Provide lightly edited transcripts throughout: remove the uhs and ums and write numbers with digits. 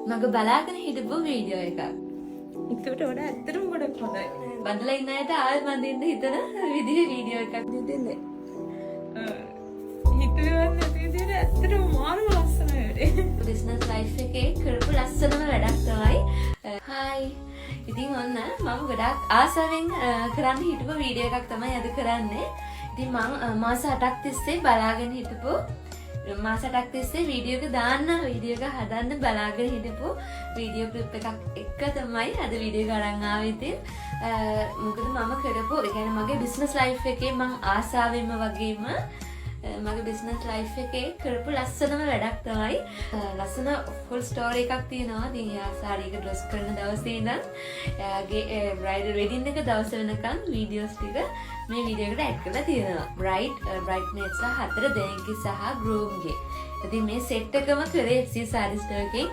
මග බලාගෙන හිටපු වීඩියෝ එකක්. ඒකට වඩා ඇත්තටම ගොඩක් හොඳයි. බඳලා ඉන්න අයට ආයෙ බඳින්න හිතන විදිහේ වීඩියෝ එකක් දෙන්නේ. හිතුවේ නැති විදිහට ඇත්තටම මාරම ලස්සනයි වැඩේ. බිස්නස් ලයිෆ් එකේ කරපු ලස්සනම වැඩක් තමයි. හායි. ඉතින් ඔන්න මම ගොඩක් ආසාවෙන් කරන්න හිටපු වීඩියෝ එකක් තමයි අද කරන්නේ. ඉතින් මම මාස 8ක් තිස්සේ බලාගෙන හිටපු මාස 8ක් තිස්සේ වීඩියෝ එක දාන්න වීඩියෝ එක හදන්න බලාගෙන හිටපු වීඩියෝ ක්ලිප් එකක් එක්ක තමයි අද වීඩියෝ එක අරන් ආවේ. ඉතින් මොකද මම කරපු ඒ කියන්නේ මගේ බිස්නස් ලයිෆ් එකේ මම ආසාවෙන්ම වගේම මගේ බිස්නස් ලයිෆ් එකේ කරපු ලස්සනම වැඩක් තමයි. ලස්සන ෆුල් ස්ටෝරි එකක් තියෙනවා. ඉතින් යා සාරි එක ඩ්‍රෙස් කරන දවසේ ඉඳන් එයාගේ බ්‍රයිඩල් වෙඩින් එක දවස වෙනකන් වීඩියෝස් ටික මේ වීඩියෝ එකට ඇඩ් කරලා තියෙනවා. බ්‍රයිඩ්මේඩ්ස් සහ 4 දෙනෙක්ගේ සහ ගෲම්ගේ. ඉතින් මේ සෙට් එකම කරේ FC සාරි ස්ටෝර් එකේ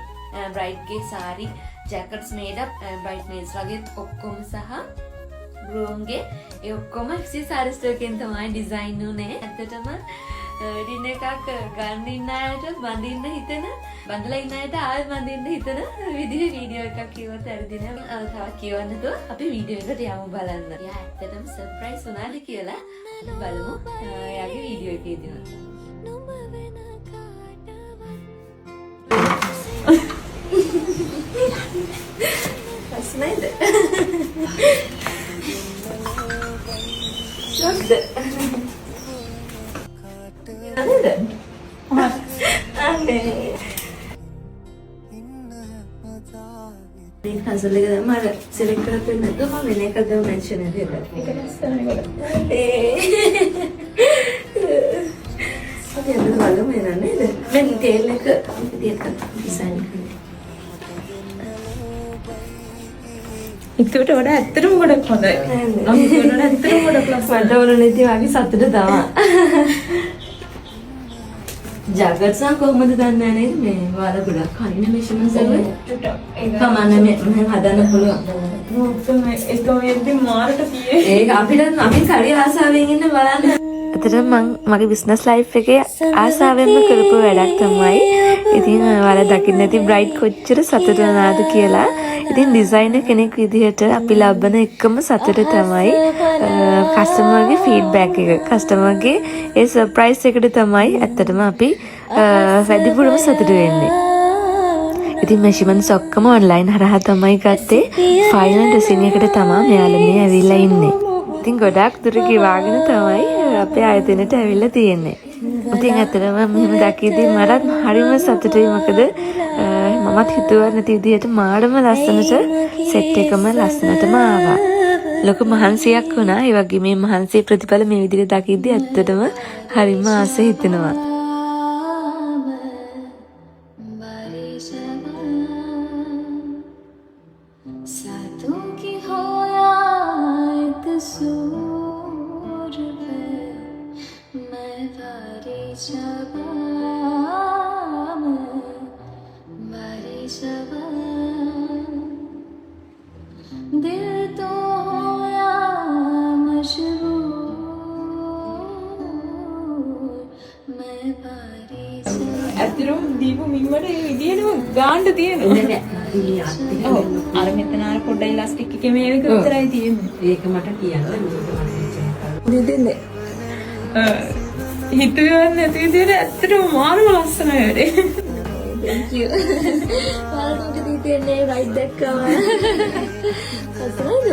බ්‍රයිඩ්ගේ සාරි ජැකට්ස් මේඩ් අප් බ්‍රයිඩ්මේඩ්ස් වගේ ඔක්කොම සහ ගෲම්ගේ ඒ ඔක්කොම FC සාරි ස්ටෝර් එකෙන් තමයි ඩිසයින් උනේ. ඇත්තටම ඩින් එකක් ගන්න ඉන්න අයට බඳින්න හිතෙන බඳලා ඉන්න අයට ආයෙ බඳින්න හිතන විදිහේ වීඩියෝ එකක් කිව්වත් හරිද නේද? තවත් කියවන්න තෝ අපි වීඩියෝ එකට යමු බලන්න. එයා ඇත්තටම සර්ප්‍රයිස් වුණාද කියලා බලමු. එයාගේ වීඩියෝ එකේදී. ලස්සනයිද? Shocked. මේ හසල් එක දැම්ම අර සිලෙක්ට් කරලා තියෙන එක මම වෙන එකක් ගම මෙන්ෂන් එකක් දෙන්න. ඒක ලස්සනයි ගොඩක්. අපි අද බලමු නේද? මම ටේල් එක විදියට ඩිසයින් කරනවා. ඒකට වඩා ඇත්තටම ගොඩක් හොඳයි. නම් ඒකට වඩා ඇත්තටම ගොඩක් ලස්සනයි. මට ඕන නැති වගේ සතුට තමයි. ජගට් සා කොහොමද දන්නේ නේද මේ වල ගොඩක් කලින් මෙෂර්මන්ට්ස් වල කමන්න මේ හදන්න පුළුවන්. ඒක මේකෙන් මාරට පියේ. ඒක අපිට අපි කඩේ ආසාවෙන් ඉන්න බලන්න. ඇත්තටම මගේ බිස්නස් ලයිෆ් එකේ ආසාවෙන්ම කරපු වැඩක් තමයි. ඉතින් ඔයාලා දකින්න ඇති බ්‍රයිඩ් කොච්චර සතුටු වෙනවද කියලා. ඉතින් ඩිසයිනර් කෙනෙක් විදිහට අපි ලබන එකම සතුට තමයි කස්ටමර්ගේ ෆීඩ්බැක් එක. කස්ටමර්ගේ ඒ සර්ප්‍රයිස් එකට තමයි ඇත්තටම අපි වැඩිපුරම සතුටු වෙන්නේ. ඉතින් මෙෂර්මන්ට්ස් ඔක්කොම ඔන්ලයින් හරහා තමයි ගත්තේ. ෆයිනල් ඩිසයින් එකට තමයි මෙයාලා මේ ඇවිල්ලා ඉන්නේ. ඉතින් ගොඩක් දුර ගිවාගෙන තමයි අපේ ආයතනයට ඇවිල්ලා තියෙන්නේ. ඉතින් ඇත්තටම මෙහෙම දැක්කේදී මටත් හරිම සතුටුයි. මොකද මමත් හිතුවා නැති විදිහට මාඩම ලස්සනට සෙට් එකම ලස්සනටම ආවා. ලොකු මහන්සියක් වුණා. ඒ වගේ මේ මහන්සියේ ප්‍රතිඵල මේ විදිහට දකිද්දී ඇත්තටම හරිම ආස හිතෙනවා. ඇත්තටම දීපු මිම්මට ඒ විදියටම ගාන්න තියෙනවා. ඔව් අර මෙතන අර පොඩ්ඩයි ඉලාස්ටික් එකේ මේක විතරයි තියෙන්නේ. ඒක මට කියන්න දෙන්නේ. හිතුවේ නැති විදියට ඇත්තටම මාරම ලස්සනයි වැඩේ. Thank you. Welcome to the Tene right දැක්කම. ලස්සනයිද?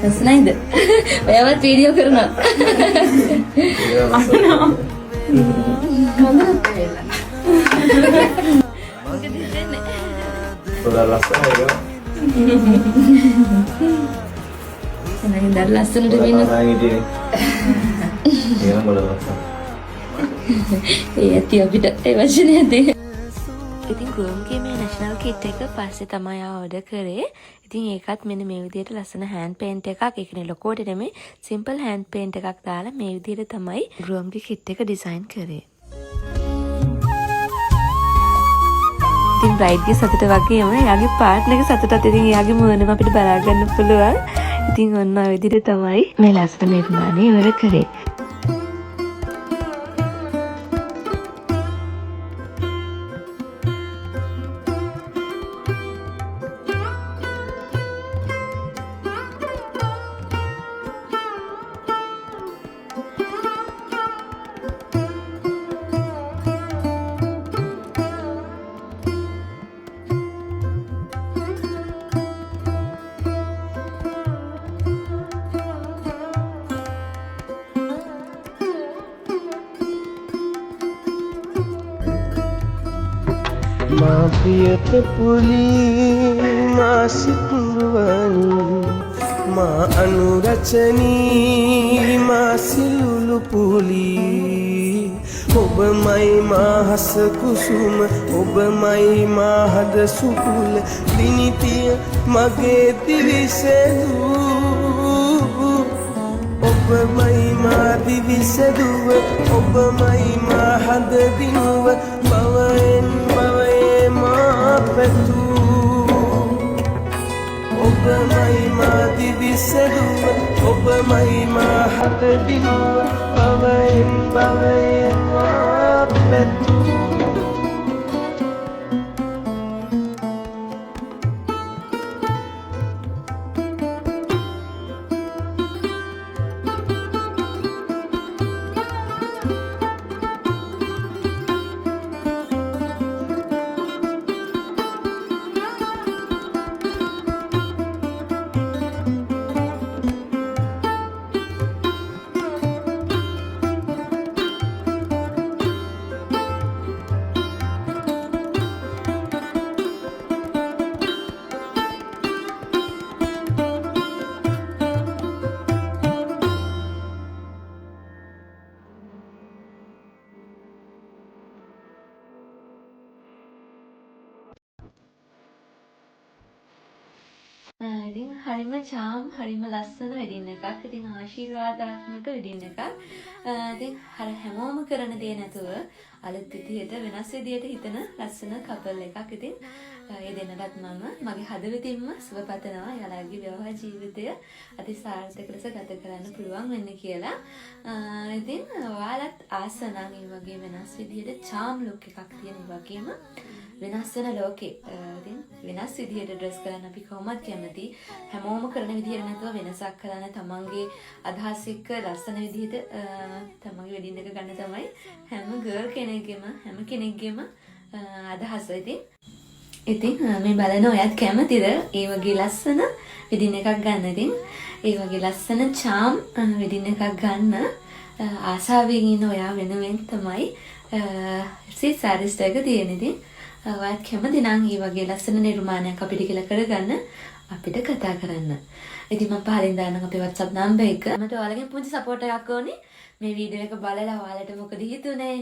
ලස්සනයිද? ඔයාවත් වීඩියෝ කරනවා. අහනවා. Toda ලස්සනයි. එනහින් දර ලස්සනට වෙන්න. ඒ ඇති අපිට ඒ වචනේ ඇති. ඉතින් ගෲම්ගේ මේ නැෂනල් කිට් එක පස්සේ තමයි ආවෝඩර් කරේ. ඉතින් ඒකත් මෙන්න මේ විදිහට ලස්සන හෑන්ඩ් පේන්ට් එකක්. ඒ කියන්නේ ලොකෝට නෙමෙයි සිම්පල් හෑන්ඩ් පේන්ට් එකක් දාලා මේ විදිහට තමයි ගෲම්ගේ කිට් එක ඩිසයින් කරේ. ඉතින් බ්‍රයිඩ්ගේ සතුට වගේම එයාගේ පාර්ට්නර්ගේ සතුටත් ඉතින් එයාගේ මුවනම අපිට බලා ගන්න පුළුවන්. ඉතින් ඔන්න ඔය විදිහට තමයි මේ ලස්සන නිර්මාණය ඉවර කරේ. මා ප්‍රිය පෙපුලි මා සිතුරුවනි මා අනුරචනී මා සිලුලු පුලි ඔබමයි මා හස කුසුම ඔබමයි මා හද සුකුල දිනිතිය මගේ දිවිසෙදු ඔබමයි මා දිවිසෙදුව ඔබමයි මා හද දිනුව බවයෙන් බවයේ මා පැතු ඔබමයි මා දිවිසෙදුව ඔබමයි මා හද දිනුව බවයෙන් බවයේ මා පැතු ඉතින් හරිම චාම් හරිම ලස්සන වෙඩින් එකක්. ඉතින් ආශිර්වාදාත්මක වෙඩින් එකක්. ඉතින් හැමෝම කරන දේ නැතුව අලුත් විදියට වෙනස් විදියට හිතන ලස්සන කපල් එකක්. ඉතින් ඒ දෙන්නටත් මම මගේ හදවතින්ම සුබ පතනවා යාළුවාගේ විවාහ ජීවිතය අතිසාර්ථක ලෙස ගත කරන්න පුළුවන් වෙන්න කියලා. ඉතින් ඔයාලත් ආස නම් මේ වගේ වෙනස් විදියට චාම් ලුක් එකක් තියෙන වගේම වෙනස් වෙන ලෝකේ ඉතින් වෙනස් විදියට ඩ්‍රෙස් කරන්න අපි කොහොමද කැමති හැමෝම කරන විදියට නැතුව වෙනසක් කරන්න තමන්ගේ අදහස් එක්ක ලස්සන විදියට තමන්ගේ වෙඩින් එක ගන්න තමයි හැම ගර්ල් කෙනෙක්ගේම අදහස. ඉතින් මේ බලන ඔයත් කැමතිද ඒ වගේ ලස්සන වෙඩින් එකක් ගන්න? ඉතින් ඒ වගේ ලස්සන චාම් වෙඩින් එකක් ගන්න ආසාවෙන් ඉන්න ඔයා වෙනුවෙන් තමයි සාරිස්ට එක තියෙන. ඉතින් ඔයත් කැමති නම් මේ වගේ ලස්සන නිර්මාණයක් අපිට කියලා කරගන්න අපිට කතා කරන්න. ඉතින් මම පහලින් දාන්නම් අපේ WhatsApp නම්බර් එක. මට ඔයාලගෙන් පුංචි සපෝට් එකක් ඕනේ. මේ වීඩියෝ එක බලලා ඔයාලට මොකද හිතුනේ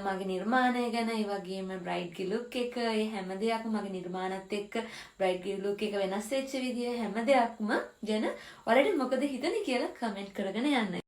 මගේ නිර්මාණය ගැන, ඒ වගේම බ්‍රයිඩ්ගේ ලුක් එක, ඒ හැම දෙයක්ම මගේ නිර්මාණත් එක්ක බ්‍රයිඩ්ගේ ලුක් එක වෙනස් වෙච්ච විදිය හැම දෙයක්ම ගැන ඔයාලට මොකද හිතන්නේ කියලා කමෙන්ට් කරගෙන යන්න.